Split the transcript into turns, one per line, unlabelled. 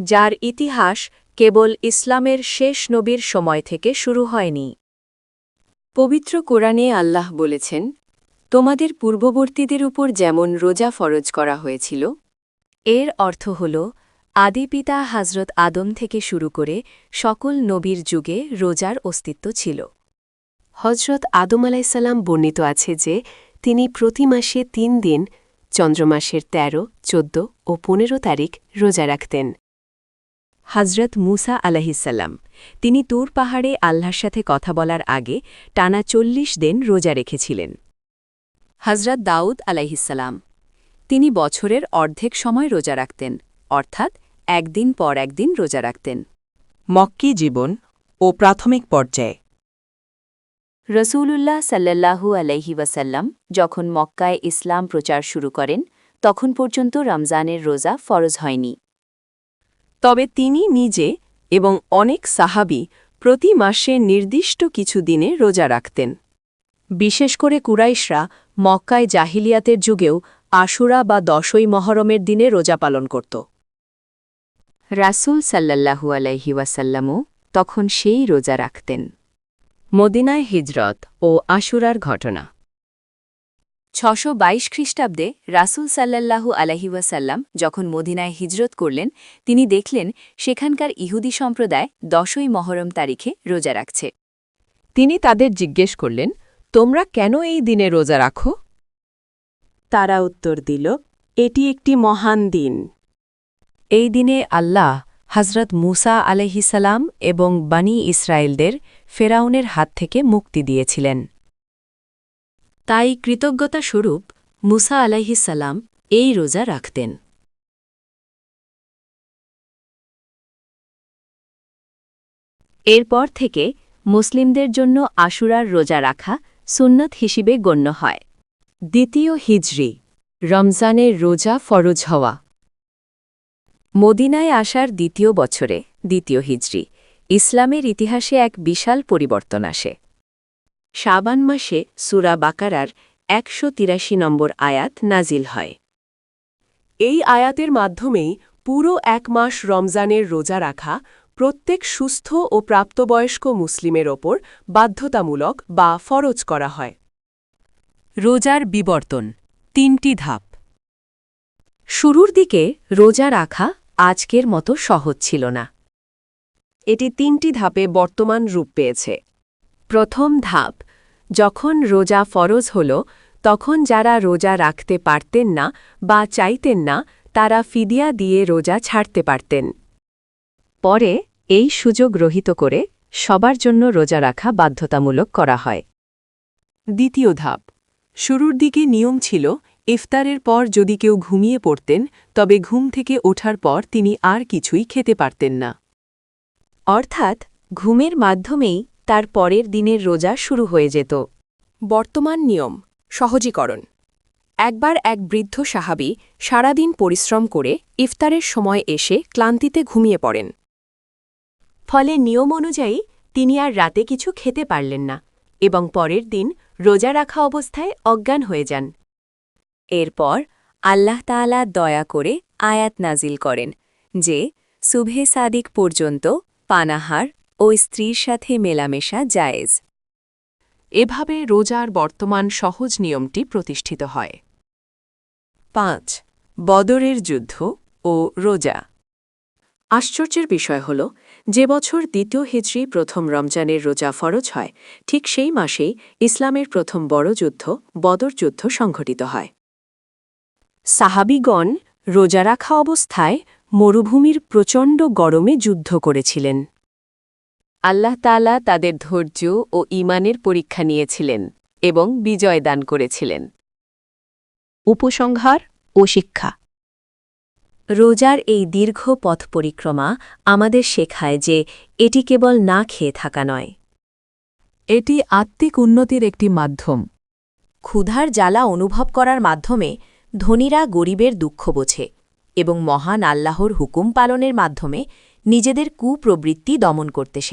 যার ইতিহাস কেবল ইসলামের শেষ নবীর সময় থেকে শুরু হয়নি। পবিত্র কোরআনে আল্লাহ বলেছেন, তোমাদের পূর্ববর্তীদের উপর যেমন রোজা ফরজ করা হয়েছিল, এর অর্থ হল আদি পিতা হযরত আদম থেকে শুরু করে সকল নবীর যুগে রোজার অস্তিত্ব ছিল। হযরত আদম আলাইসাল্লাম বর্ণিত আছে যে তিনি প্রতি মাসে ৩ দিন চন্দ্রমাসের ১৩, ১৪ ও ১৫ তারিখ রোজা রাখতেন। হযরত মুসা আলাইহিসসালাম তিনি তুর পাহাড়ে আল্লাহর সাথে কথা বলার আগে টানা ৪০ দিন রোজা রেখেছিলেন। হযরত দাউদ আলাইহিসসালাম তিনি বছরের অর্ধেক সময় রোজা রাখতেন, অর্থাৎ একদিন পর একদিন রোজা রাখতেন।
মক্কি জীবন ও প্রাথমিক পর্যায়ে
রসূলুল্লাহ সাল্লাল্লাহু আলাইহি ওয়াসাল্লাম যখন মক্কায় ইসলাম প্রচার শুরু করেন তখন পর্যন্ত রমজানের রোজা ফরজ হয়নি। তবে তিনি নিজে এবং অনেক সাহাবী প্রতি মাসে নির্দিষ্ট কিছু দিনে রোজা রাখতেন। বিশেষ করে কুরাইশরা মক্কায় জাহিলিয়াতের যুগেও আশুরা বা ১০ই মহরমের দিনে রোজা পালন করত। রাসূল সাল্লাল্লাহু আলাইহি ওয়াসাল্লামও তখন সেই রোজা রাখতেন। মদিনায় হিজরত ও আশুরার ঘটনা। ৬২২ খ্রিস্টাব্দে রাসূল সাল্লাল্লাহু আলাইহি ওয়াসাল্লাম যখন মদিনায় হিজরত করলেন, তিনি দেখলেন সেখানকার ইহুদি সম্প্রদায় ১০ই মহরম তারিখে রোজা রাখছে। তিনি তাদের জিজ্ঞেস করলেন, তোমরা কেন এই দিনে রোজা রাখো?
তারা উত্তর দিল, এটি একটি মহান দিন।
এই দিনে আল্লাহ হযরত মুসা আলাইহিসসালাম এবং বনী ইসরায়েলদের ফেরাউনের হাত থেকে মুক্তি দিয়েছিলেন। তাই কৃতজ্ঞতা স্বরূপ মুসা আলাইহিসসালাম এই রোজা রাখতেন। এরপর থেকে মুসলিমদের জন্য আশুরার রোজা রাখা সুন্নত হিসেবে গণ্য হয়। দ্বিতীয় হিজরি, রমজানের রোজা ফরজ হওয়া। মদিনায় আসার দ্বিতীয় বছরে, দ্বিতীয় হিজরি, ইসলামের ইতিহাসে এক বিশাল পরিবর্তন আসে। শাবান মাসে সূরা বাকারার ১৮৩ নম্বর আয়াত নাজিল হয়।
এই আয়াতের মাধ্যমেই পুরো ১ মাস রমজানের রোজা রাখা প্রত্যেক সুস্থ ও প্রাপ্তবয়স্ক মুসলিমের ওপর বাধ্যতামূলক বা ফরজ করা হয়।
রোজার বিবর্তন, ৩টি ধাপ। শুরুর দিকে রোজা রাখা আজকের মতো সহজ ছিল না।
এটি ৩টি ধাপে বর্তমান রূপ পেয়েছে।
প্রথম ধাপ, যখন রোজা ফরজ হল তখন যারা রোজা রাখতে পারতেন না বা চাইতেন না তারা ফিদিয়া দিয়ে রোজা ছাড়তে পারতেন। পরে এই সুযোগ গ্রহীত করে সবার জন্য রোজা রাখা বাধ্যতামূলক করা হয়।
দ্বিতীয় ধাপ, শুরুর দিকে নিয়ম ছিল ইফতারের পর যদি কেউ ঘুমিয়ে পড়তেন তবে ঘুম থেকে ওঠার পর তিনি আর কিছুই খেতে পারতেন না।
অর্থাৎ ঘুমের মাধ্যমেই তার পরের দিনের রোজা শুরু হয়ে যেত।
বর্তমান নিয়ম সহজীকরণ। একবার এক বৃদ্ধ সাহাবী সারাদিন পরিশ্রম করে ইফতারের সময় এসে ক্লান্তিতে ঘুমিয়ে পড়েন।
ফলে নিয়ম অনুযায়ী তিনি আর রাতে কিছু খেতে পারলেন না এবং পরের দিন রোজা রাখা অবস্থায় অজ্ঞান হয়ে যান। এরপর আল্লাহ তাআলা দয়া করে আয়াত নাজিল করেন যে সুবহে সাদিক পর্যন্ত পানাহার ও স্ত্রীর সাথে মেলামেশা জায়েজ।
এভাবে রোজার বর্তমান সহজ নিয়মটি প্রতিষ্ঠিত হয়। ৫. বদরের যুদ্ধ ও রোজা। আশ্চর্যের বিষয় হল, যে বছর দ্বিতীয় হিজরি প্রথম রমজানের রোজা ফরজ হয়, ঠিক সেই মাসেই ইসলামের প্রথম বড় যুদ্ধ বদর যুদ্ধ সংঘটিত হয়।
সাহাবীগণ রোজা রাখা অবস্থায় মরুভূমির প্রচণ্ড গরমে যুদ্ধ করেছিলেন। আল্লাহ তাআলা তাদের ধৈর্য ও ঈমানের পরীক্ষা নিয়েছিলেন এবং বিজয় দান করেছিলেন। উপসংহার ও শিক্ষা। রোজার এই দীর্ঘ পথ পরিক্রমা আমাদের শেখায় যে এটি কেবল না খেয়ে থাকা নয়,
এটি আত্মিক উন্নতির একটি মাধ্যম।
ক্ষুধার জ্বালা অনুভব করার মাধ্যমে ধনীরা গরিবের দুঃখ বোঝে এবং মহান আল্লাহর হুকুম পালনের মাধ্যমে নিজেদের কুপ্রবৃত্তি দমন করতে শেখে।